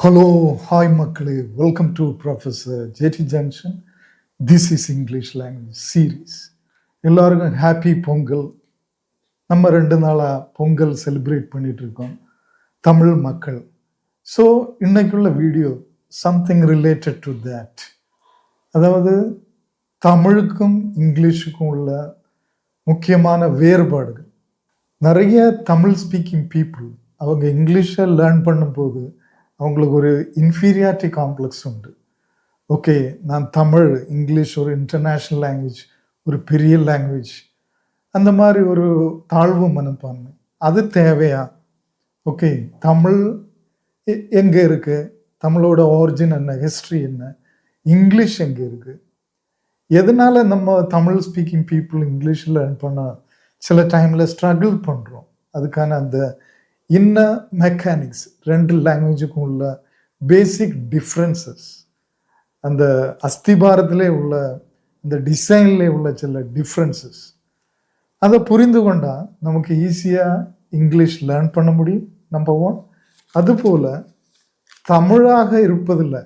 Hello, hi மக்களே, welcome to Professor JT Junction. This is English language series. எல்லாருக்கும் happy Pongal. நம்ம 2 நாளாக Pongal celebrate பண்ணிட்டு இருக்கோம் தமிழ் மக்கள். ஸோ இன்னைக்குள்ள video something related to that. அதாவது தமிழுக்கும் இங்கிலீஷுக்கும் உள்ள முக்கியமான வேறுபாடுகள். நிறைய தமிழ் ஸ்பீக்கிங் பீப்புள் அவங்க இங்கிலீஷை லேர்ன் பண்ணும்போது அவங்களுக்கு ஒரு இன்ஃபீரியாரிட்டி காம்ப்ளெக்ஸ் உண்டு. ஓகே, நான் தமிழ், இங்கிலீஷ் ஒரு இன்டர்நேஷ்னல் லாங்குவேஜ், ஒரு பெரிய லாங்குவேஜ், அந்த மாதிரி ஒரு தாழ்வு மனப்பான்மை. அது தேவையா? ஓகே, தமிழ் எங்கே இருக்குது, தமிழோட ஆரிஜின் என்ன, ஹிஸ்ட்ரி என்ன, இங்கிலீஷ் எங்கே இருக்குது, எதனால் நம்ம தமிழ் ஸ்பீக்கிங் பீப்புள் இங்கிலீஷில் லேர்ன் பண்ண சில டைமில் ஸ்ட்ரகிள் பண்ணுறோம். அதுக்கான அந்த இன்னர் மெக்கானிக்ஸ், 2 லாங்குவேஜுக்கும் உள்ள பேசிக் டிஃப்ரென்சஸ், அந்த அஸ்திபாரத்திலே உள்ள இந்த டிசைன்லே உள்ள சில டிஃப்ரென்சஸ், அதை புரிந்து கொண்டால் நமக்கு ஈஸியாக இங்கிலீஷ் லேர்ன் பண்ண முடியும். நம்பர் 1. அதுபோல் தமிழாக இருப்பதில்லை,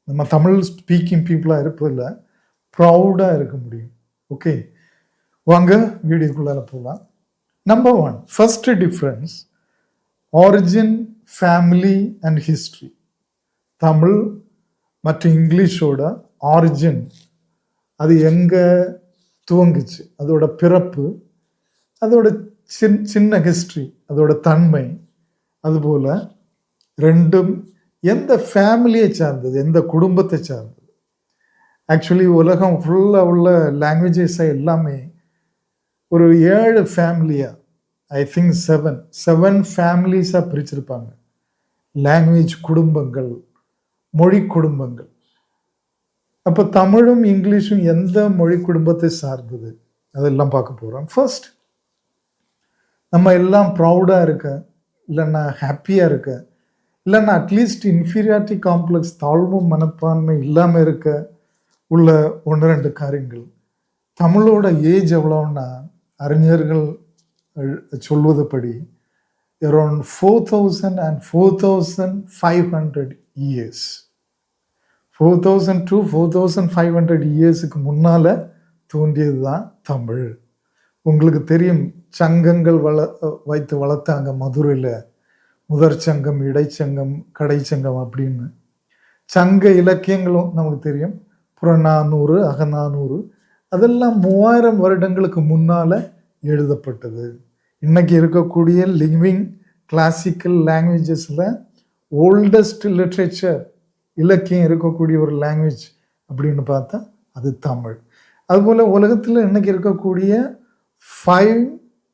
நம்ம தமிழ் ஸ்பீக்கிங் பீப்புளாக இருப்பதில்லை, ப்ரௌடாக இருக்க முடியும். ஓகே, வாங்க வீடியோக்குள்ளார போகலாம். Number 1, first difference, origin, family and history. Tamil மற்றும் இங்கிலீஷோட ஆரிஜின், அது எங்கே துவங்குச்சு, அதோட பிறப்பு, அதோட சின்ன ஹிஸ்ட்ரி, அதோட தன்மை, அதுபோல் ரெண்டும் எந்த ஃபேமிலியை சார்ந்தது, எந்த குடும்பத்தை சார்ந்தது. ஆக்சுவலி உலகம் ஃபுல்லாக உள்ள லாங்குவேஜஸை எல்லாமே ஒரு 7 ஃபேமிலியாக, ஐ திங்க் 7 ஃபேமிலிஸாக பிரிச்சிருப்பாங்க. லாங்குவேஜ் குடும்பங்கள், மொழி குடும்பங்கள். அப்போ தமிழும் இங்கிலீஷும் எந்த மொழி குடும்பத்தை சார்ந்தது, அதெல்லாம் பார்க்க போகிறோம். ஃபர்ஸ்ட், நம்ம எல்லாம் ப்ரௌடாக இருக்க, இல்லைன்னா ஹாப்பியாக இருக்க, இல்லைன்னா அட்லீஸ்ட் இன்ஃபீரியாரிட்டி காம்ப்ளெக்ஸ், தாழ்வு மனப்பான்மை இல்லாமல் இருக்க உள்ள 1-2 காரியங்கள். தமிழோட ஏஜ் எவ்வளோன்னா, அறிஞர்கள் சொல்வதுபடி அரௌண்ட் 4000 and 4500 years. 4000 to 4500 இயர்ஸுக்கு முன்னால் தோன்றியது தான் தமிழ். உங்களுக்கு தெரியும், சங்கங்கள் வைத்து வளர்த்தாங்க மதுரையில். முதற் சங்கம், இடைச்சங்கம், கடைச்சங்கம் அப்படின்னு. சங்க இலக்கியங்களும் நமக்கு தெரியும், புறநானூறு, அகநானூறு, அதெல்லாம் 3000 வருடங்களுக்கு முன்னால் எழுதப்பட்டது. இன்னைக்கு இருக்கக்கூடிய லிவிங் கிளாசிக்கல் லாங்குவேஜஸில் ஓல்டஸ்ட் லிட்ரேச்சர், இலக்கியம் இருக்கக்கூடிய ஒரு லாங்குவேஜ் அப்படின்னு பார்த்தா அது தமிழ். அதுபோல் உலகத்தில் இன்னைக்கு இருக்கக்கூடிய 5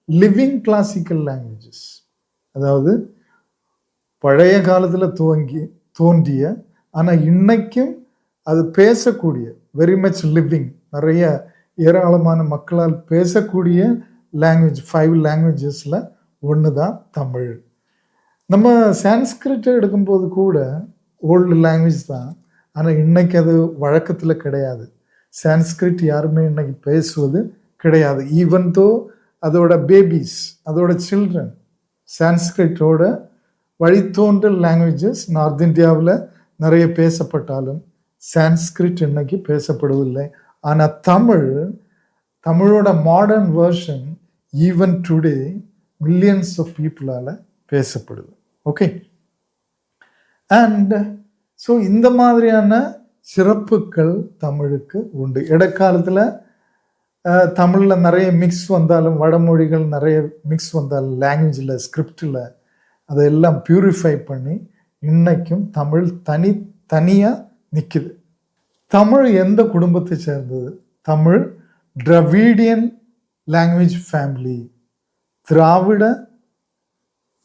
லிவிங் கிளாசிக்கல் லாங்குவேஜஸ், அதாவது பழைய காலத்தில் தோன்றிய ஆனால் இன்னைக்கும் அது பேசக்கூடிய, வெரி மச் லிவிங், நிறைய ஏராளமான மக்களால் பேசக்கூடிய லாங்குவேஜ் 5 லாங்குவேஜஸில் ஒன்று தான் தமிழ். நம்ம சான்ஸ்கிரிட்டை எடுக்கும்போது கூட ஓல்டு லாங்குவேஜ் தான், ஆனால் இன்னைக்கு அது வழக்கத்தில் கிடையாது. சான்ஸ்கிரிட் யாருமே இன்னைக்கு பேசுவது கிடையாது. ஈவன் தோ அதோட பேபிஸ், அதோட சில்ட்ரன் சான்ஸ்கிரிட்டோட வழித்தோன்றல் லாங்குவேஜஸ் நார்த் இந்தியாவில் நிறைய பேசப்பட்டாலும் சான்ஸ்கிரிட் இன்னைக்கு பேசப்படுவதில்லை. ஆனால் தமிழோட modern version even today millions of பீப்புளால் பேசப்படுது. ஓகே, அண்ட் ஸோ இந்த மாதிரியான சிறப்புகள் தமிழுக்கு உண்டு. இடைக்காலத்தில் தமிழில் நிறைய மிக்ஸ் வந்தாலும், வடமொழிகள் நிறைய மிக்ஸ் வந்தாலும், லாங்குவேஜில், ஸ்கிரிப்டில் அதையெல்லாம் பியூரிஃபை பண்ணி இன்னைக்கும் தமிழ் தனியாக நிற்குது. தமிழ் எந்த குடும்பத்தை சேர்ந்தது? தமிழ் டிராவிடியன் லாங்குவேஜ் ஃபேமிலி, திராவிட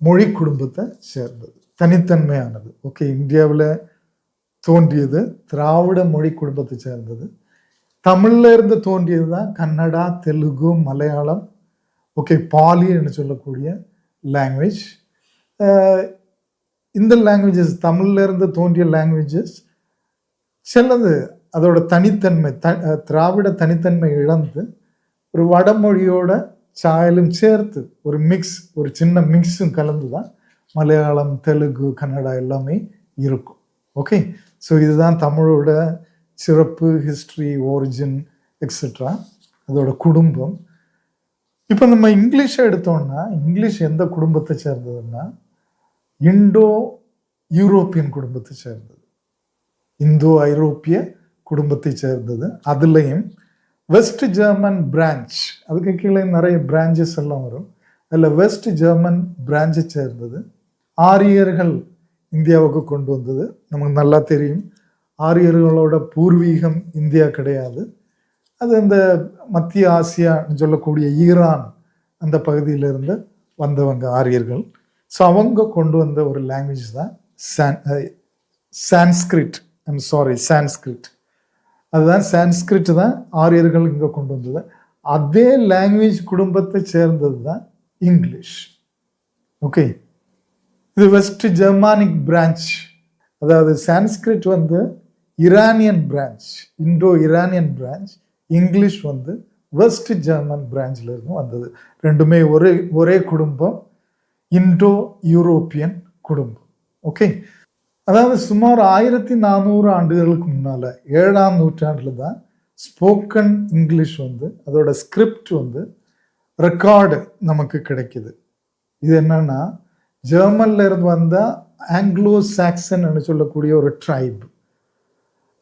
மொழி குடும்பத்தை சேர்ந்தது, தனித்தன்மையானது. ஓகே, இந்தியாவில் தோன்றியது திராவிட மொழி குடும்பத்தை சேர்ந்தது. தமிழில் இருந்து தோன்றியது தான் கன்னடா, தெலுங்கு, மலையாளம், ஓகே, பாலின்னு சொல்லக்கூடிய லாங்குவேஜ். இந்த லாங்குவேஜஸ், தமிழில் இருந்து தோன்றிய லாங்குவேஜஸ் சிலது அதோட தனித்தன்மை, திராவிட தனித்தன்மை இழந்து ஒரு வடமொழியோட சாயலும் சேர்த்து ஒரு மிக்ஸ், ஒரு சின்ன மிக்ஸும் கலந்து தான் மலையாளம், தெலுங்கு, கன்னடா எல்லாமே இருக்கும். ஓகே, ஸோ இதுதான் தமிழோட சிறப்பு, ஹிஸ்ட்ரி, ஒரிஜின் எக்ஸெட்ரா, அதோட குடும்பம். இப்போ நம்ம இங்கிலீஷை எடுத்தோம்னா, இங்கிலீஷ் எந்த குடும்பத்தை சேர்ந்ததுன்னா இண்டோ யூரோப்பியன் குடும்பத்தை சேர்ந்தது, இந்தோ ஐரோப்பிய குடும்பத்தை சேர்ந்தது. அதுலேயும் வெஸ்ட் ஜெர்மன் பிரான்ச், அதுக்கு கீழே நிறைய பிரான்ச்சஸ் எல்லாம் வரும். அதில் வெஸ்ட் ஜெர்மன் பிரான்ச்சை சேர்ந்தது. ஆரியர்கள் இந்தியாவுக்கு கொண்டு வந்தது. நமக்கு நல்லா தெரியும், ஆரியர்களோட பூர்வீகம் இந்தியா கிடையாது. அது இந்த மத்திய ஆசியான்னு சொல்லக்கூடிய ஈரான் அந்த பகுதியிலிருந்து வந்தவங்க ஆரியர்கள். ஸோ அவங்க கொண்டு வந்த ஒரு லாங்குவேஜ் தான் சான்ஸ்கிரிட். சான்ஸ்கிரிட், அதுதான் சான்ஸ்கிரிட் தான் ஆரியர்கள் இங்கே கொண்டு வந்தது. அதே லாங்குவேஜ் குடும்பத்தை சேர்ந்தது தான் இங்கிலீஷ். ஓகே, இது வெஸ்ட் ஜெர்மானிக் பிரான்ச். அதாவது சான்ஸ்கிரிட் வந்து Iranian branch, Indo Iranian branch. English வந்து வெஸ்ட் ஜெர்மன் பிரான்ச்ல இருந்து வந்தது. ரெண்டுமே ஒரே குடும்பம், இண்டோ யூரோப்பியன் குடும்பம். ஓகே, அதாவது சுமார் 1400 ஆண்டுகளுக்கு முன்னால 7ஆம் நூற்றாண்டுல தான் ஸ்போக்கன் இங்கிலீஷ் வந்து அதோட ஸ்கிரிப்ட் வந்து ரெக்கார்டு நமக்கு கிடைக்குது. இது என்னன்னா, ஜெர்மன்ல இருந்து வந்த ஆங்கிலோ சாக்சன் சொல்லக்கூடிய ஒரு ட்ரைப்,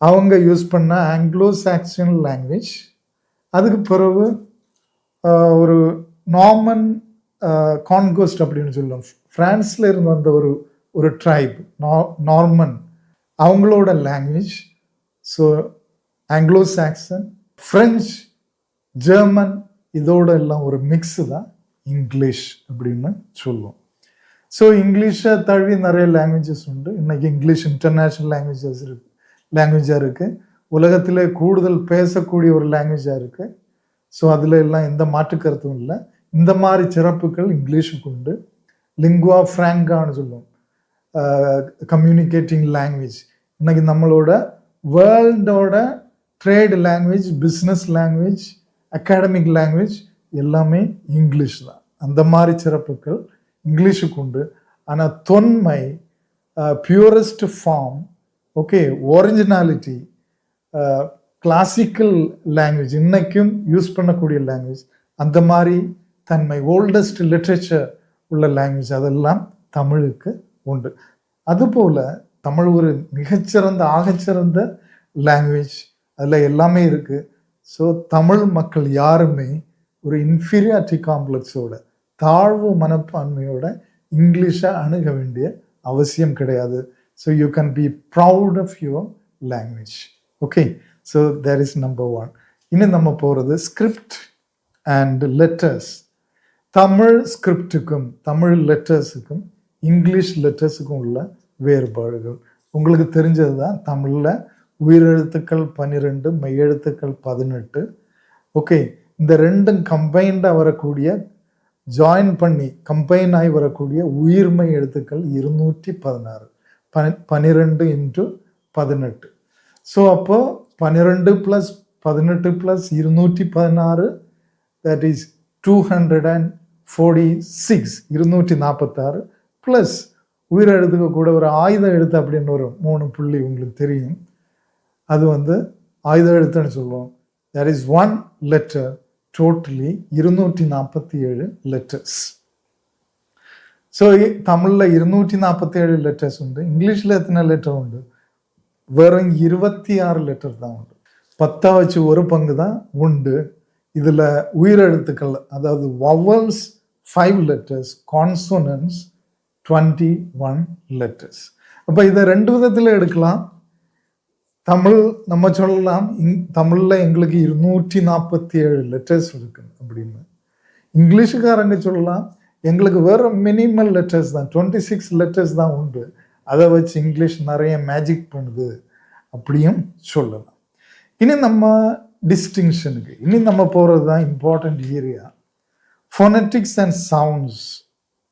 அவங்க யூஸ் பண்ண ஆங்கிலோ சாக்சன் லாங்குவேஜ். அதுக்கு பிறகு ஒரு நார்மன் கான்கோஸ்ட் அப்படின்னு சொல்லுவோம், பிரான்ஸ்ல இருந்து வந்த ஒரு ட்ரைப் நார்மன், அவங்களோட language. So Anglo Saxon, French, German, இதோட எல்லாம் ஒரு மிக்ஸு தான் இங்கிலீஷ் அப்படின்னு சொல்லுவோம். ஸோ இங்கிலீஷை தழுவி நிறைய லாங்குவேஜஸ் உண்டு. இன்னைக்கு இங்கிலீஷ் இன்டர்நேஷ்னல் லாங்குவேஜாக இருக்குது. உலகத்திலே கூடுதல் பேசக்கூடிய ஒரு லாங்குவேஜாக இருக்குது. ஸோ அதில் எல்லாம் எந்த மாற்று கருத்தும் இல்லை. இந்த மாதிரி சிறப்புகள் இங்கிலீஷுக்கு உண்டு. லிங்குவா ஃப்ராங்கான்னு சொல்லுவோம், கம்யூனிகேட்டிங் லாங்குவேஜ். இன்னைக்கு நம்மளோட வேர்ல்டோட trade language, business language, academic language எல்லாமே இங்கிலீஷ் தான். அந்த மாதிரி சிறப்புகள் இங்கிலீஷுக்கு உண்டு. ஆனால் தொன்மை, purest form, okay, originality, classical language, இன்னைக்கும் யூஸ் பண்ணக்கூடிய லாங்குவேஜ், அந்த மாதிரி தன்மை, ஓல்டஸ்ட் லிட்ரேச்சர் உள்ள லாங்குவேஜ் அதெல்லாம் தமிழுக்கு உண்டு. அதுபோல் தமிழ் ஒரு மிகச்சிறந்த, ஆகச்சிறந்த லாங்குவேஜ், அதில் எல்லாமே இருக்குது. ஸோ தமிழ் மக்கள் யாருமே ஒரு இன்ஃபீரியாரிட்டி காம்ப்ளெக்ஸோட, தாழ்வு மனப்பான்மையோட இங்கிலீஷை அணுக வேண்டிய அவசியம் கிடையாது. So you can be proud of your language. Okay, so there is number 1. இன்னும் நம்ம போகிறது ஸ்கிரிப்ட் அண்ட் லெட்டர்ஸ். தமிழ் ஸ்கிரிப்டுக்கும் தமிழ் லெட்டர்ஸுக்கும் இங்கிலீஷ் லெட்டர்ஸுக்கும் உள்ள வேறுபாடுகள் உங்களுக்கு தெரிஞ்சது தான். தமிழில் உயிரெழுத்துக்கள் 12, மெய்யெழுத்துக்கள் 18. ஓகே, இந்த ரெண்டும் கம்பைண்டாக வரக்கூடிய, ஜாயின் பண்ணி கம்பைன் ஆகி வரக்கூடிய உயிர்மை எழுத்துக்கள் 216, 12 × 18. ஸோ அப்போ 12 + 18 + 216, தட் இஸ் 246, 246 ப்ளஸ் உயிரெழுத்துக்கு கூட ஒரு ஆயுத எழுத்து அப்படின்னு ஒரு 3 புள்ளி உங்களுக்கு தெரியும். அது வந்து ஆயுத எழுத்துன்னு சொல்லுவோம். There is 1 letter, totally 247 letters. So தமிழில் 247 லெட்டர்ஸ் உண்டு. இங்கிலீஷில் எத்தனை லெட்டர் உண்டு? வெறும் 26 லெட்டர் தான் உண்டு. 10 வச்சு ஒரு பங்கு தான் உண்டு. இதில் உயிரெழுத்துக்கள், அதாவது வவல்ஸ் 5 லெட்டர்ஸ், கான்சோனன்ஸ் 21 லெட்டர்ஸ். அப்போ இதை 2 விதத்தில் எடுக்கலாம். தமிழ் நம்ம சொல்லலாம், தமிழில் எங்களுக்கு 247 லெட்டர்ஸ் இருக்கு அப்படின்னு. இங்கிலீஷுக்காரங்க சொல்லலாம், எங்களுக்கு வேறு மினிமல் லெட்டர்ஸ் தான், 26 லெட்டர்ஸ் தான் உண்டு, அதை வச்சு இங்கிலீஷ் நிறைய மேஜிக் பண்ணுது அப்படியும் சொல்லலாம். இனி நம்ம டிஸ்டிங்ஷனுக்கு இனி நம்ம போகிறது தான் important area, phonetics and sounds.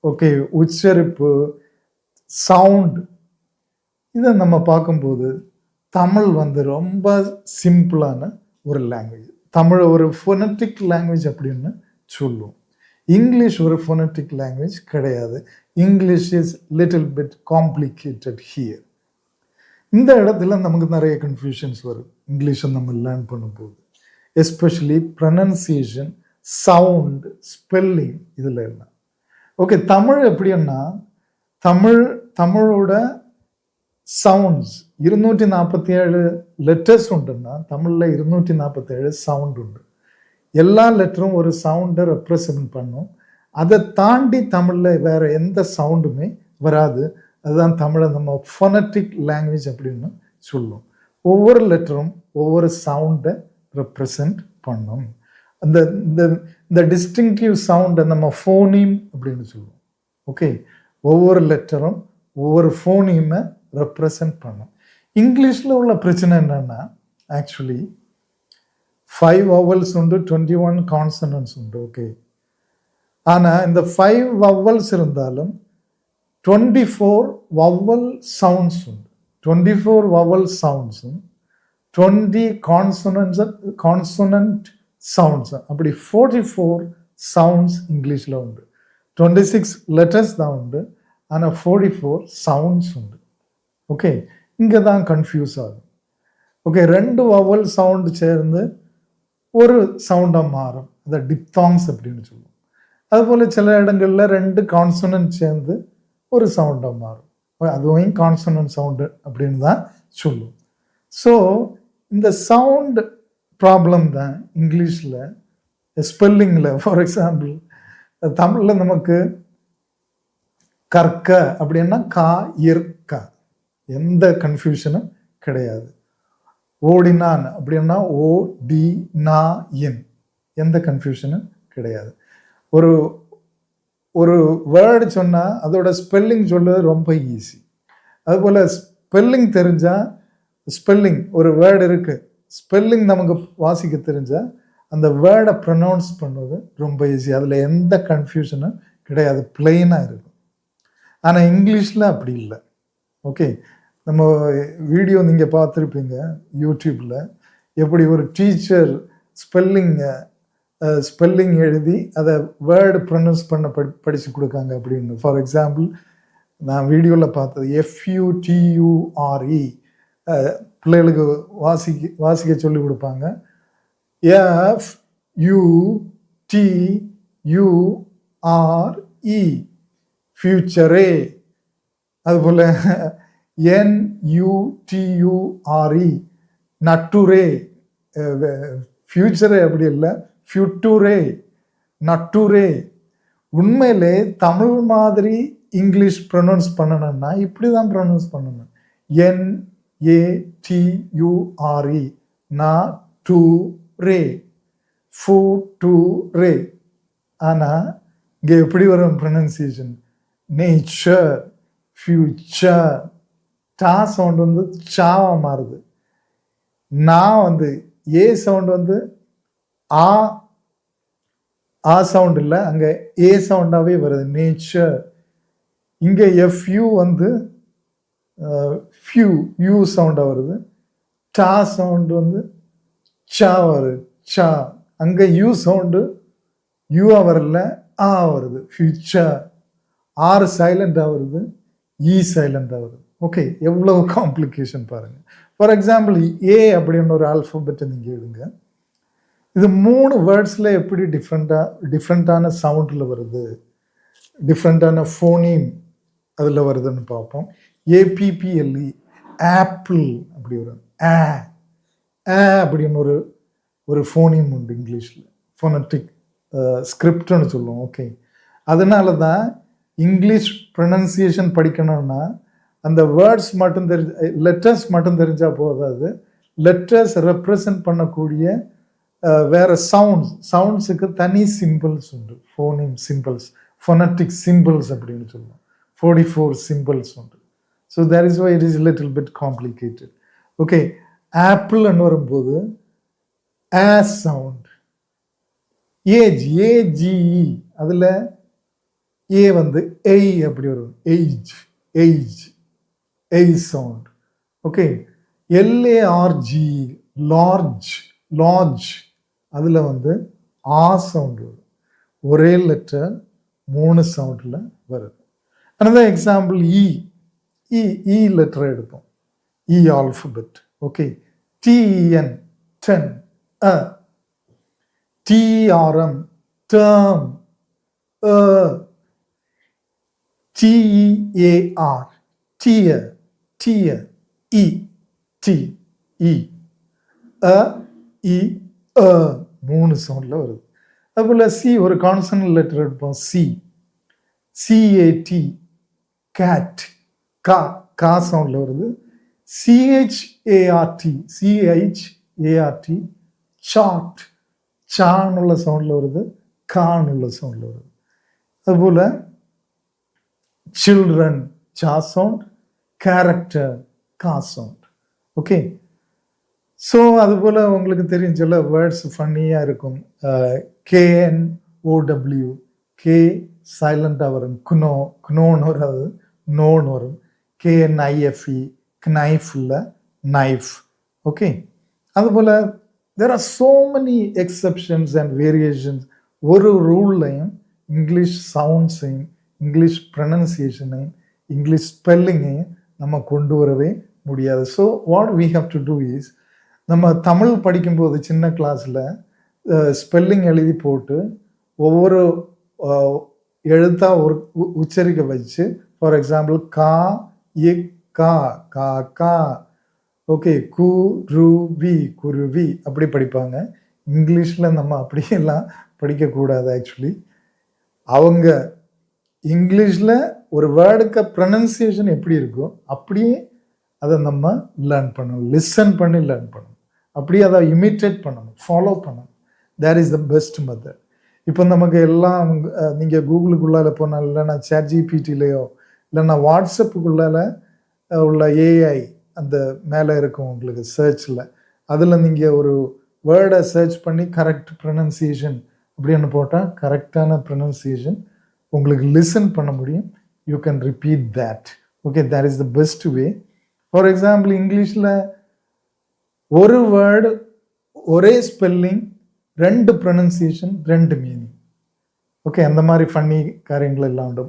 Okay, உச்சரிப்பு, சவுண்ட், இதை நம்ம பார்க்கும்போது தமிழ் வந்து ரொம்ப சிம்பிளான ஒரு லாங்குவேஜ். தமிழ் ஒரு ஃபோனட்டிக் லாங்குவேஜ் அப்படின்னு சொல்லுவோம். இங்கிலீஷ் ஒரு ஃபோனட்டிக் லாங்குவேஜ் கிடையாது. English is little bit complicated here. இந்த இடத்துல நமக்கு நிறைய கன்ஃபியூஷன்ஸ் வரும் இங்கிலீஷை நம்ம லேர்ன் பண்ணும்போது, எஸ்பெஷலி ப்ரனன்சியேஷன், சவுண்ட், ஸ்பெல்லிங் இதில் எல்லாம். ஓகே, தமிழ் எப்படின்னா தமிழோட சவுண்ட்ஸ் 247 லெட்டர்ஸ் உண்டுன்னா தமிழில் 247 சவுண்ட் உண்டு. எல்லா லெட்டரும் ஒரு சவுண்டை ரெப்ரசன்ட் பண்ணும். அதை தாண்டி தமிழில் வேற எந்த சவுண்டுமே வராது. அதுதான் தமிழை நம்ம ஃபொனட்டிக் லாங்குவேஜ் அப்படின்னு சொல்லுவோம். ஒவ்வொரு லெட்டரும் ஒவ்வொரு சவுண்டை ரெப்ரசன்ட் பண்ணும். அந்த இந்த டிஸ்டிங்டிவ் சவுண்டை நம்ம ஃபோனீம் அப்படின்னு சொல்லுவோம். ஓகே, ஒவ்வொரு லெட்டரும் ஒவ்வொரு ஃபோனீமை ரெப்ரசன்ட் பண்ணும். இங்கிலீஷில் உள்ள பிரச்சனை என்னன்னா, ஆக்சுவலி 5 வவல்ஸ் உண்டு, 21 கான்சனன்ட்ஸ் உண்டு. ஓகே, ஆனால் இந்த 5 வவல்ஸ் இருந்தாலும் 24 வவல் சவுண்ட்ஸ் உண்டு. 24 வவல் சவுண்ட்ஸும் 20 கான்சனன்ட் சவுண்ட்ஸ், அப்படி 44 சவுண்ட்ஸ் இங்கிலீஷில் உண்டு. 26 லெட்டர்ஸ் தான் உண்டு, ஆனால் 44 சவுண்ட்ஸ் உண்டு. ஓகே, இங்கே தான் கன்ஃபியூஸ் ஆகும். ஓகே, 2 வவல் சவுண்டு சேர்ந்து ஒரு சவுண்டாக மாறும், அதை டிப்தாங்ஸ் அப்படின்னு சொல்லுவோம். அதுபோல் சில இடங்களில் 2 கான்சனன்ட் சேர்ந்து ஒரு சவுண்டாக மாறும், அதுவும் கான்சனன்ட் சவுண்டு அப்படின்னு தான் சொல்லுவோம். ஸோ இந்த சவுண்ட் ப்ராப்ளம் தான் இங்கிலீஷில் ஸ்பெல்லிங்கில். ஃபார் எக்ஸாம்பிள், தமிழில் நமக்கு கற்க அப்படின்னா கா இர்க, எந்த கன்ஃபியூஷனும் கிடையாது. ஓடினான் அப்படின்னா ஓ டி நா என், எந்த கன்ஃபியூஷனும் கிடையாது. ஒரு ஒரு வேர்டு சொன்னால் அதோட ஸ்பெல்லிங் சொல்றது ரொம்ப ஈஸி. அதுபோல் ஸ்பெல்லிங் தெரிஞ்சால், ஸ்பெல்லிங் ஒரு வேர்டு இருக்கு, ஸ்பெல்லிங் நமக்கு வாசிக்க தெரிஞ்சால் அந்த வேர்டை ப்ரொனவுன்ஸ் பண்ணுவது ரொம்ப ஈஸி. அதில் எந்த கன்ஃபியூஷனும் கிடையாது, பிளெயினாக இருக்கும். ஆனால் இங்கிலீஷில் அப்படி இல்லை. ஓகே, நம்ம வீடியோ நீங்கள் பார்த்துருப்பீங்க யூடியூப்பில், எப்படி ஒரு டீச்சர் ஸ்பெல்லிங் எழுதி அதை வேர்டு ப்ரொனவுன்ஸ் பண்ண படித்து கொடுக்காங்க அப்படின்னு. ஃபார் எக்ஸாம்பிள், நான் வீடியோவில் பார்த்தது FUTURE, பிள்ளைகளுக்கு வாசிக்க சொல்லி கொடுப்பாங்க. FUTURE, ஃபியூச்சரே. அதுபோல் NUTURE, நட்டுரே. ஃபியூச்சரே அப்படி இல்லை, ஃபியூட்டுரே, நட்டுரே. உண்மையிலே தமிழ் மாதிரி இங்கிலீஷ் ப்ரொனவுன்ஸ் பண்ணணும்னா இப்படி தான் ப்ரொனவுன்ஸ் பண்ணணும், NATURE, நட்டுரே, ஃபுட்டுரே. ஆனால் இங்கே எப்படி வரும் ப்ரொனன்சியேஷன்? Nature, future. டா சவுண்ட் வந்து சாவா மாறுது. நான் வந்து ஏ சவுண்ட் வந்து ஆ சவுண்ட் இல்லை, அங்கே ஏ சவுண்டாகவே வருது, நேச்சர். இங்கே FU வந்து யூ சவுண்டாக வருது. டா சவுண்டு வந்து சா வருது, சா. அங்கே யூ சவுண்டு யூஆ வரல, ஆ வருது, ஃபியூச்சர். ஆர் சைலண்டாக வருது, இ சைலண்டாக வருது. ஓகே, எவ்வளோ காம்ப்ளிகேஷன் பாருங்கள். ஃபார் எக்ஸாம்பிள், ஏ அப்படின்னு ஒரு ஆல்ஃபபெட்டை நீங்கள் எடுங்க. இது 3 வேர்ட்ஸில் எப்படி டிஃப்ரெண்ட்டான சவுண்டில் வருது, டிஃப்ரெண்ட்டான ஃபோனீம் அதில் வருதுன்னு பார்ப்போம். APPLE, ஆப்பிள் அப்படி வரும். அப்படின்னு ஒரு ஃபோனீம் உண்டு இங்கிலீஷில், ஃபோனட்டிக் ஸ்கிரிப்ட்னு சொல்லுவோம். ஓகே, அதனால தான் இங்கிலீஷ் ப்ரொனன்சியேஷன் படிக்கணும்னா அந்த வேர்ட்ஸ் மட்டும் லெட்டர்ஸ் மட்டும் தெரிஞ்சால் போதாது, லெட்டர்ஸ் ரெப்ரசன்ட் பண்ணக்கூடிய வேற சவுண்ட்ஸுக்கு தனி சிம்பிள்ஸ் உண்டு, ஃபோனீம் சிம்பிள்ஸ், ஃபோனட்டிக் சிம்பிள்ஸ் அப்படின்னு சொல்லுவோம். 44 சிம்பிள்ஸ் உண்டு. So that is why it is little bit complicated. Okay, ஆப்பிள்னு வரும்போது சவுண்ட். ஏஜ், AGE, அதில் ஏ வந்து எய் அப்படி வரும், age sound. Okay, LARGE, large, அதில் வந்து சவுண்ட் வரும். ஒரே லெட்டர் 3 சவுண்டில் வருது. another எக்ஸாம்பிள், இ லெட்டரை எடுப்போம். E alphabet. Okay. TEN, ten. TERM, term. TEAR, tear, tear. E, T, E. அ இ அ 3 சவுண்டில் வருது. அதுபோல் சி ஒரு கான்சனன்ட் லெட்டர் எடுப்போம். சி, சிஏடி, கேட், கா, கா சவுண்டில் வருது. சிஹெச்ஏஆர்டி, சிஹெச்ஏஆர்டி, சார்ட், சான்னுள்ள சவுண்டில் வருது, கான்னுள்ள சவுண்டில் வருது. அதுபோல் சில்ட்ரன், சா சவுண்ட், கேரக்டர், கா சவுண்ட். ஓகே. ஸோ அதுபோல் உங்களுக்கு தெரியும் சில வேர்ட்ஸ் ஃபன்னியாக இருக்கும். KNOW, கே சைலண்டாக வரும். குனோ, குனோன்னு வராது, நோன்னு வரும். KNIFE, knife இல்லை, நைஃப். ஓகே. அதுபோல் there are so many exceptions and variations. ஒரு ரூல்லையும் இங்கிலீஷ் சவுண்ட்ஸையும் இங்கிலீஷ் ப்ரனன்சியேஷனையும் இங்கிலீஷ் ஸ்பெல்லிங்கையும் நம்ம கொண்டு வரவே முடியாது. So what we have to do is, நம்ம தமிழ் படிக்கும்போது சின்ன கிளாஸில் ஸ்பெல்லிங் எழுதி போட்டு ஒவ்வொரு எழுத்தாக ஒரு உச்சரிக்க வச்சு, ஃபார் எக்ஸாம்பிள் கா, இக், கா, கா, கா. ஓகே. கு, ரு, வி, குருவி அப்படி படிப்பாங்க. இங்கிலீஷில் நம்ம அப்படியெல்லாம் படிக்கக்கூடாது. ஆக்சுவலி அவங்க இங்கிலீஷில் ஒரு வேர்டுக்கு ப்ரனன்சியேஷன் எப்படி இருக்கோ அப்படியே அதை நம்ம லேர்ன் பண்ணணும், லிசன் பண்ணி லேர்ன் பண்ணணும், அப்படியே அதை இமிட்டேட் பண்ணணும், ஃபாலோ பண்ணணும். That is the best method. இப்போ நமக்கு எல்லாம் நீங்கள் கூகுளுக்குள்ளால போனால், இல்லைன்னா ChatGPTலையோ இல்லைன்னா வாட்ஸ்அப்புக்குள்ளால உள்ள ஏஐ அந்த மேலே இருக்கும் உங்களுக்கு சர்ச்சில், அதில் நீங்கள் ஒரு வேர்டை சர்ச் பண்ணி கரெக்ட் ப்ரனன்சியேஷன் அப்படின்னு போட்டால் கரெக்டான ப்ரனன்சியேஷன் உங்களுக்கு லிசன் பண்ண முடியும். You can repeat that. Okay. That is the best way. For example இங்கிலீஷில் ஒரு வேர்டு ஒரே ஸ்பெல்லிங், 2 ப்ரொனன்சியேஷன், 2 மீனிங். ஓகே. அந்த மாதிரி ஃபன்னி காரியங்கள் எல்லாம் உண்டு.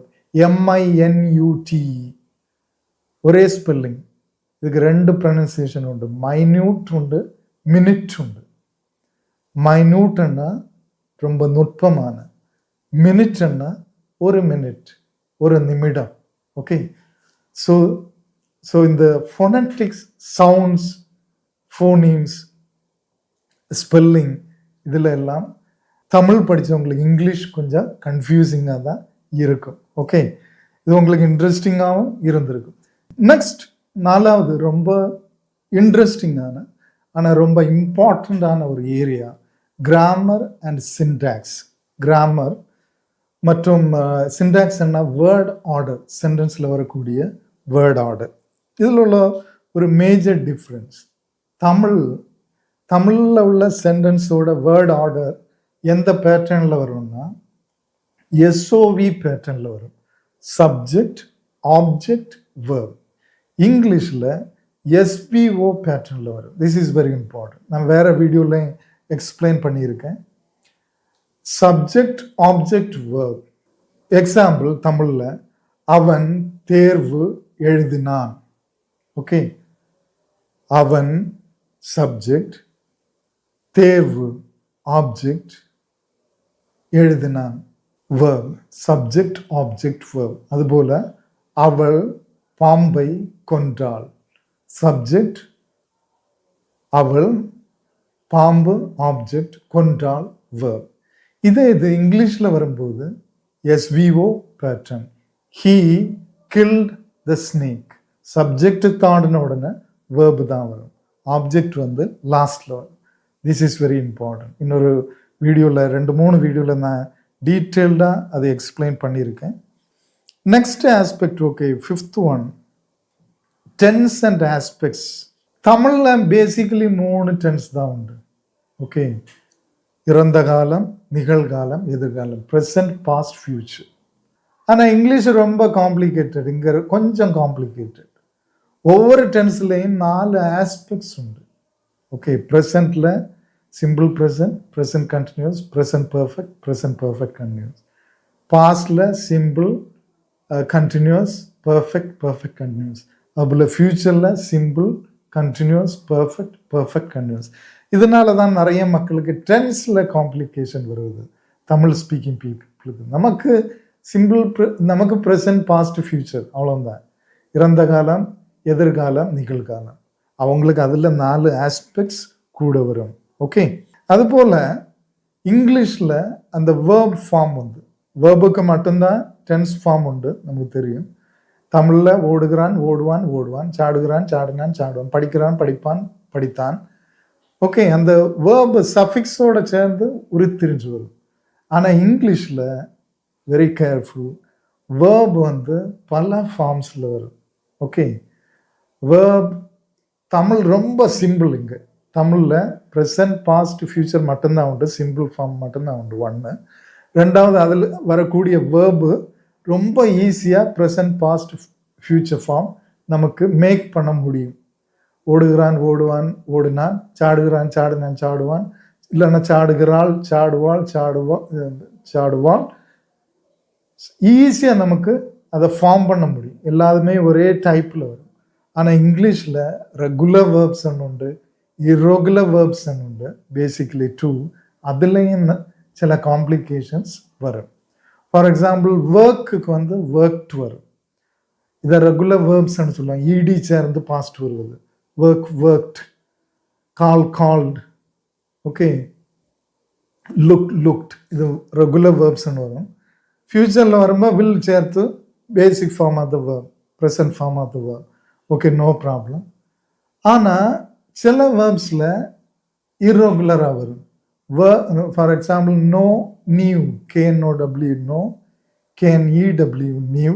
MINUTE ஒரே ஸ்பெல்லிங், இதுக்கு 2 ப்ரொனன்சியேஷன் உண்டு. மைன்யூட் உண்டு, மினிட் உண்டு. மைன்யூட்னா ரொம்ப நுட்பமான, மினிட்னா ஒரு மினிட், ஒரு நிமிடம். ஓகே. ஸோ இந்த ஃபோனட்டிக்ஸ், சவுண்ட்ஸ், ஃபோனீம்ஸ், ஸ்பெல்லிங், இதில் எல்லாம் தமிழ் படித்தவங்களுக்கு இங்கிலீஷ் கொஞ்சம் கன்ஃபியூசிங்காக தான் இருக்கும். ஓகே. இது உங்களுக்கு இன்ட்ரெஸ்டிங்காகவும் இருந்திருக்கும். நெக்ஸ்ட் 4வது ரொம்ப இன்ட்ரெஸ்டிங்கான ஆனால் ரொம்ப இம்பார்ட்டண்ட்டான ஒரு area, grammar and syntax. Grammar மற்றும் சின்டாக்ஸ் என்ன, வேர்ட் ஆர்டர், சென்டென்ஸில் வரக்கூடிய வேர்ட் ஆர்டர். இதில் உள்ள ஒரு மேஜர் டிஃப்ரென்ஸ், தமிழில் உள்ள சென்டென்ஸோட வேர்ட் ஆர்டர் எந்த பேட்டர்னில் வரும்னா SOV பேட்டர்னில் வரும். Subject, object, verb. இங்கிலீஷில் SVO பேட்டர்னில் வரும். This is very important. நான் வேறு வீடியோவில் எக்ஸ்பிளைன் பண்ணியிருக்கேன். Subject, object, verb. எக்ஸாம்பிள் தமிழில் அவன் தேர்வு எழுதினான். ஓகே. அவன் சப்ஜெக்ட், தேர்வு ஆப்ஜெக்ட், எழுதினான் வேர்ப். Subject, object, verb. அதுபோல் அவள் பாம்பை கொன்றாள். சப்ஜெக்ட், அவள், பாம்பு, ஆப்ஜெக்ட், கொன்றாள், வேர்ப். இது இங்கிலீஷில் வரும்போது SVO pattern. He killed the snake. Subject தாண்டின உடனே வேர்பு தான் வரும், ஆப்ஜெக்ட் வந்து லாஸ்டில் வரும். This is very important. இன்னொரு வீடியோவில் 2-3 வீடியோவில் நான் டீட்டெயில்டாக அதை எக்ஸ்பிளைன் பண்ணியிருக்கேன். Next aspect. Okay. 5th one, tense and aspects. தமிழில் பேசிக்கலி 3 டென்ஸ் தான் உண்டு. ஓகே. இறந்த காலம், நிகழ்காலம், எதிர்காலம், ப்ரெசன்ட், பாஸ்ட், ஃபியூச்சர். ஆனால் இங்கிலீஷ் ரொம்ப காம்ப்ளிகேட்டட். இங்கே கொஞ்சம் காம்ப்ளிகேட்டட். ஒவ்வொரு டென்ஸ்லையும் 4 ஆஸ்பெக்ட்ஸ் உண்டு. ஓகே. ப்ரெசண்ட்டில் simple present, present continuous, present perfect, present perfect continuous. பாஸ்டில் simple continuous, perfect, perfect continuous. அதுபோல் ஃப்யூச்சரில் சிம்பிள், கண்டினியூஸ், பர்ஃபெக்ட் கண்டினியூஸ். இதனால தான் நிறைய மக்களுக்கு டென்ஸில் காம்ப்ளிகேஷன் வருது தமிழ் ஸ்பீக்கிங் பீப்புளுக்கு. நமக்கு சிம்பிள், நமக்கு ப்ரெசன்ட், பாஸ்ட், ஃப்யூச்சர் அவ்வளோதான். இறந்த காலம், எதிர்காலம், நிகழ்காலம். அவங்களுக்கு அதில் 4 ஆஸ்பெக்ட்ஸ் கூட வரும். ஓகே, அதுபோல் இங்கிலீஷில் அந்த வேர்ப் ஃபார்ம் வந்து, வேர்புக்கு மட்டும்தான் டென்ஸ் ஃபார்ம் உண்டு, நமக்கு தெரியும். தமிழில் ஓடுகிறான், ஓடுவான், ஓடுவான், சாடுகிறான், சாடினான், சாடுவான், படிக்கிறான், படிப்பான், படித்தான். ஓகே, அந்த வேர்பு சஃபிக்ஸோட சேர்ந்து உருத்திரிஞ்சு வரும். ஆனால் இங்கிலீஷில் வெரி கேர்ஃபுல், வேர்ப் வந்து பல ஃபார்ம்ஸில் வரும். ஓகே, வேர்ப் தமிழ் ரொம்ப சிம்பிள். இங்கே தமிழில் ப்ரெசன்ட், பாஸ்ட், ஃப்யூச்சர் மட்டும்தான் உண்டு, சிம்பிள் ஃபார்ம் மட்டும்தான் உண்டு. 1. 2வது, அதில் வரக்கூடிய வேர்பு ரொம்ப ஈஸியாக ப்ரெசன்ட், பாஸ்ட், ஃப்யூச்சர் ஃபார்ம் நமக்கு மேக் பண்ண முடியும். ஓடுகிறான், ஓடுவான், ஓடினான், சாடுகிறான், சாடினான், சாடுவான், இல்லைன்னா சாடுகிறாள், சாடுவாள், சாடுவாள். ஈஸியாக நமக்கு அதை ஃபார்ம் பண்ண முடியும். எல்லாருமே ஒரே டைப்பில் வரும். ஆனால் இங்கிலீஷில் ரெகுலர் வேர்ப்ஸ் உண்டு, இர்ரெகுலர் வேர்ப்ஸ் உண்டு, பேசிக்கலி 2. அதுலேயும் சில காம்ப்ளிகேஷன்ஸ் வரும். ஃபார் எக்ஸாம்பிள், ஒர்க்குக்கு வந்து ஒர்க்ட் வரும். இதை ரெகுலர் வேர்ப்ஸ்ன்னு சொல்லுவாங்க. இடி சேர்ந்து பாஸ்ட் வருவது. Work, worked. Call, called. Okay, looked. இது ரெகுலர் வேர்ப்ஸ்ன்னு வரும். ஃப்யூச்சரில் வரும்போது வில் சேர்த்து basic form of the verb, present form of the verb. Okay, no problem. ஆனால் சில வேர்ப்ஸில் இர்ரெகுலராக வரும். For example, know, knew, KNOW, know, KNEW, knew.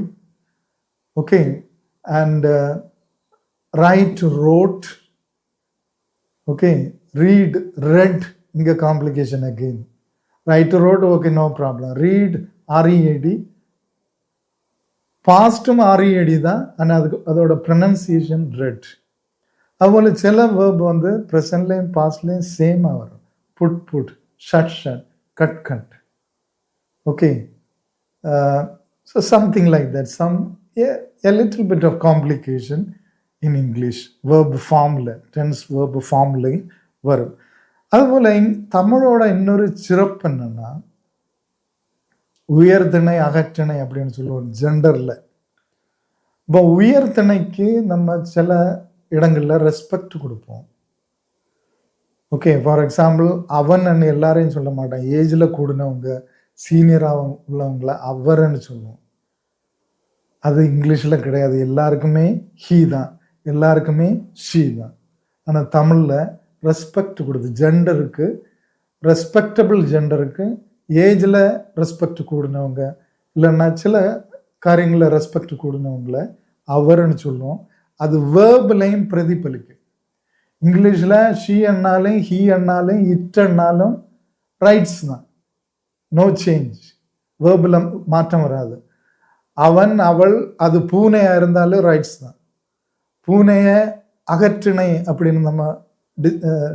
Okay, and write, wrote. Okay, read, read. இங்கே complication again. Write, wrote, okay, no problem. Read, READ. பாஸ்ட்டும் READ தான், ஆனால் அதுக்கு அதோட ப்ரொனன்சியேஷன் ரெட். அதுபோல் சில வேர்ப் வந்து ப்ரெசன்ட்லேயும் பாஸ்ட்லேயும் சேமாக வரும். Put, shut, cut. Okay, so something like that. a little bit of complication in English verb ஃபார்மில், டென்ஸ் வேர்ப் ஃபார்ம்லேயும் வரும். அதுபோல் தமிழோட இன்னொரு சிறப்பு என்னென்னா, உயர்திணை, அகற்றிணை அப்படின்னு சொல்லுவோம் ஜெண்டரில். இப்போ உயர்திணைக்கு நம்ம சில இடங்களில் ரெஸ்பெக்ட் கொடுப்போம். ஓகே, ஃபார் எக்ஸாம்பிள், அவன் எல்லாரையும் சொல்ல மாட்டேன். ஏஜில் கூடினவங்க, சீனியராக உள்ளவங்கள அவர்ன்னு சொல்லுவோம். அது இங்கிலீஷில் கிடையாது. எல்லாருக்குமே ஹீ தான், எல்லாருக்குமே ஷீ தான். ஆனால் தமிழில் ரெஸ்பெக்ட் கொடுத்து, ஜெண்டருக்கு, ரெஸ்பெக்டபிள் ஜெண்டருக்கு ஏஜில் ரெஸ்பெக்ட் கூடினவங்க, இல்லைன்னா சில காரியங்களில் ரெஸ்பெக்ட் கூடினவங்கள அவர்ன்னு சொல்லுவோம். அது வேர்ப்லையும் பிரதிபலிக்கு. இங்கிலீஷில் ஷீ அண்ணாலும், ஹீ அண்ணாலும், இட் அண்ணாலும் ரைட்ஸ் தான், நோ சேஞ்ச். வேர்பில் மாற்றம் வராது. அவன், அவள், அது பூனையாக இருந்தாலும் ரைட்ஸ் தான். பூனையை அகற்றிணை அப்படின்னு நம்ம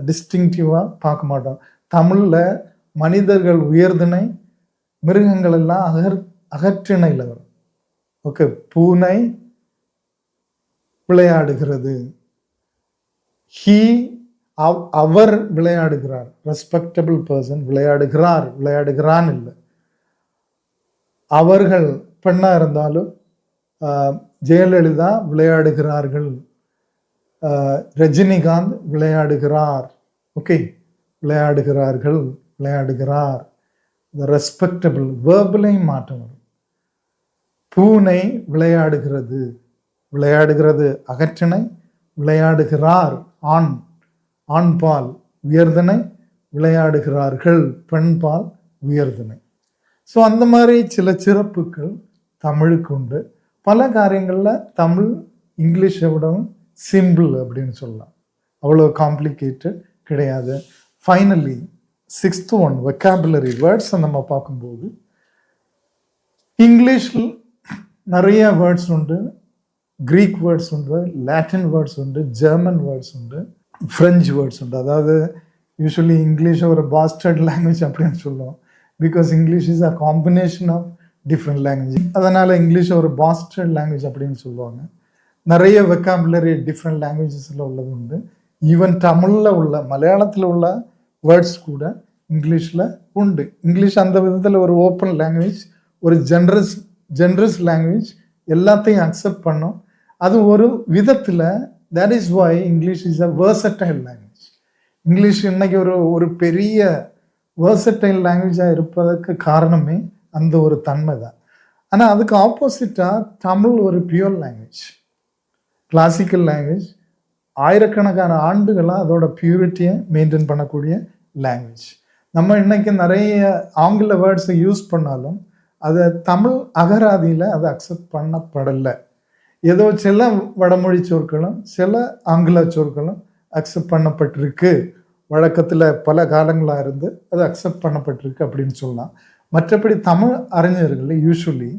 டிஸ்டிங்டிவாக பார்க்க மாட்டோம். தமிழில் மனிதர்கள் உயர்திணை, மிருகங்கள் எல்லாம் அகற்றிணையில் வரும். ஓகே, பூனை விளையாடுகிறது, ஹீ, அவர் விளையாடுகிறார், ரெஸ்பெக்டபிள் பர்சன் விளையாடுகிறார், விளையாடுகிறான் இல்லை. அவர்கள் பெண்ணாக இருந்தாலும் ஜெயலலிதா விளையாடுகிறார்கள், ரஜினிகாந்த் விளையாடுகிறார். ஓகே, விளையாடுகிறார்கள், விளையாடுகிறார். இந்த ரெஸ்பெக்டபிள் வேர்பிலையும் மாற்றம் வரும். பூனை விளையாடுகிறது, விளையாடுகிறது அகற்றிணை, விளையாடுகிறார் ஆண், ஆண்பால் உயர்திணை, விளையாடுகிறார்கள் பெண்பால் உயர்திணை. ஸோ அந்த மாதிரி சில சிறப்புகள் தமிழுக்கு உண்டு. பல காரியங்களில் தமிழ் இங்கிலீஷை விடவும் சிம்பிள் அப்படின்னு சொல்லலாம். அவ்வளோ காம்ப்ளிகேட்டட் கிடையாது. ஃபைனலி 6th ஒன், வெக்காபுலரி வேர்ட்ஸை நம்ம பார்க்கும்போது, இங்கிலீஷில் நிறைய வேர்ட்ஸ் உண்டு. கிரீக் வேர்ட்ஸ் உண்டு, லாட்டின் வேர்ட்ஸ் உண்டு, ஜெர்மன் வேர்ட்ஸ் உண்டு, ஃப்ரெஞ்சு வேர்ட்ஸ் உண்டு. அதாவது யூஸ்வலி இங்கிலீஷை ஒரு பாஸ்டர்ட் லாங்குவேஜ் அப்படின்னு சொல்லுவோம். Because English is a combination of different language. அதனால் இங்கிலீஷை ஒரு பாஸ்டர்ட் லாங்குவேஜ் அப்படின்னு சொல்லுவாங்க. நிறைய வெக்காபுலரி டிஃப்ரெண்ட் லாங்குவேஜஸில் உள்ளது உண்டு. ஈவன் தமிழில் உள்ள மலையாளத்தில் உள்ள வேர்ட்ஸ் கூட இங்கிலீஷில் உண்டு. இங்கிலீஷ் அந்த விதத்தில் ஒரு ஓப்பன் லாங்குவேஜ், ஒரு ஜென்ரஸ் லாங்குவேஜ், எல்லாத்தையும் அக்செப்ட் பண்ணும். அது ஒரு விதத்தில் that is why English is a versatile language. English இன்னைக்கு ஒரு பெரிய வேர்சடைல் லாங்குவேஜாக இருப்பதற்கு காரணமே அந்த ஒரு தன்மை தான். ஆனால் அதுக்கு ஆப்போசிட்டாக தமிழ் ஒரு பியூர் லாங்குவேஜ், கிளாசிக்கல் லாங்குவேஜ், ஆயிரக்கணக்கான ஆண்டுகளாக அதோட பியூரிட்டியை மெயின்டைன் பண்ணக்கூடிய லாங்குவேஜ். நம்ம இன்னைக்கு நிறைய ஆங்கில வேர்ட்ஸை யூஸ் பண்ணாலும் அதை தமிழ் அகராதியில் அதை அக்செப்ட் பண்ணப்படலை. ஏதோ சில வடமொழி சொற்களும் சில ஆங்கில சொற்களும் அக்செப்ட் பண்ணப்பட்டிருக்கு, வழக்கத்தில் பல காலங்களாக இருந்து அது அக்செப்ட் பண்ணப்பட்டிருக்கு அப்படின்னு சொல்லலாம். மற்றபடி தமிழ் அறிஞர்கள் யூஸ்வலி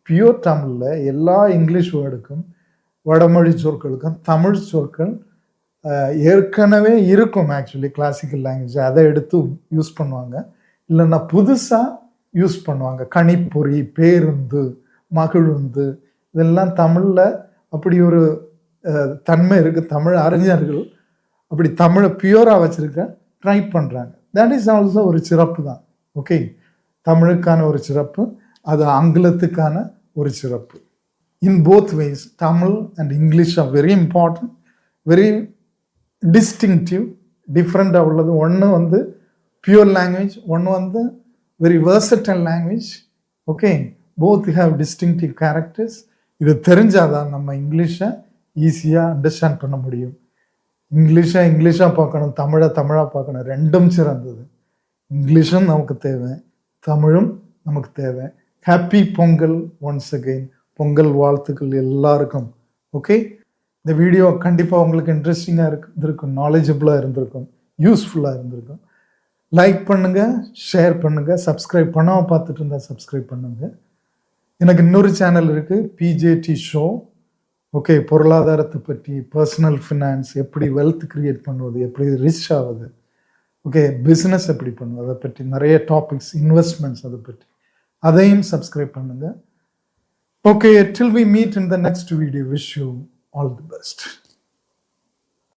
பியூர் தமிழில் எல்லா இங்கிலீஷ் வேர்டுக்கும் வடமொழி சொற்களுக்கும் தமிழ் சொற்கள் ஏற்கனவே இருக்கும். ஆக்சுவலி கிளாசிக்கல் லாங்குவேஜ் அதை எடுத்து யூஸ் பண்ணுவாங்க, இல்லைன்னா புதுசாக யூஸ் பண்ணுவாங்க. கணிப்பொறி, பேருந்து, மகிழுந்து, இதெல்லாம் தமிழில் அப்படி ஒரு தன்மை இருக்குது. தமிழ் அறிஞர்கள் அப்படி தமிழை பியூராக வச்சுருக்க ட்ரை பண்ணுறாங்க. தட் இஸ் ஆல்சோ ஒரு சிறப்பு தான். ஓகே, தமிழுக்கான ஒரு சிறப்பு, அது ஆங்கிலத்துக்கான ஒரு சிறப்பு. In both ways Tamil and English are very important, very distinctive, டிஃப்ரெண்ட்டாக உள்ளது. ஒன்று வந்து பியூர் லாங்குவேஜ், ஒன்று வந்து very versatile language. Okay, both have distinctive characters. இது தெரிஞ்சாதான் நம்ம இங்கிலீஷை ஈஸியாக அண்டர்ஸ்டாண்ட் பண்ண முடியும். இங்கிலீஷாக பார்க்கணும், தமிழாக பார்க்கணும், ரெண்டும் சிறந்தது. இங்கிலீஷும் நமக்கு தேவை, தமிழும் நமக்கு தேவை. Happy Pongal once again. Pongal வாழ்த்துக்கள் எல்லாருக்கும். ஓகே, இந்த வீடியோ கண்டிப்பாக உங்களுக்கு இன்ட்ரெஸ்டிங்காக இருந்திருக்கும், நாலேஜபிளாக இருந்திருக்கும், யூஸ்ஃபுல்லாக இருந்திருக்கும். லைக் பண்ணுங்கள், ஷேர் பண்ணுங்கள், சப்ஸ்கிரைப் பண்ணாமல் பார்த்துட்டு இருந்தால் சப்ஸ்கிரைப் பண்ணுங்கள். எனக்கு இன்னொரு சேனல் இருக்குது, பிஜேடி ஷோ. ஓகே, பொருளாதாரத்தை பற்றி, பர்சனல் ஃபினான்ஸ், எப்படி வெல்த் கிரியேட் பண்ணுவது, எப்படி ரிச் ஆகுது, ஓகே, பிஸ்னஸ் எப்படி பண்ணுவது, அதை பற்றி நிறைய டாபிக்ஸ், இன்வெஸ்ட்மெண்ட்ஸ், அதை பற்றி, அதையும் சப்ஸ்கிரைப் பண்ணுங்கள். Okay, till we meet in the next video, wish you all the best.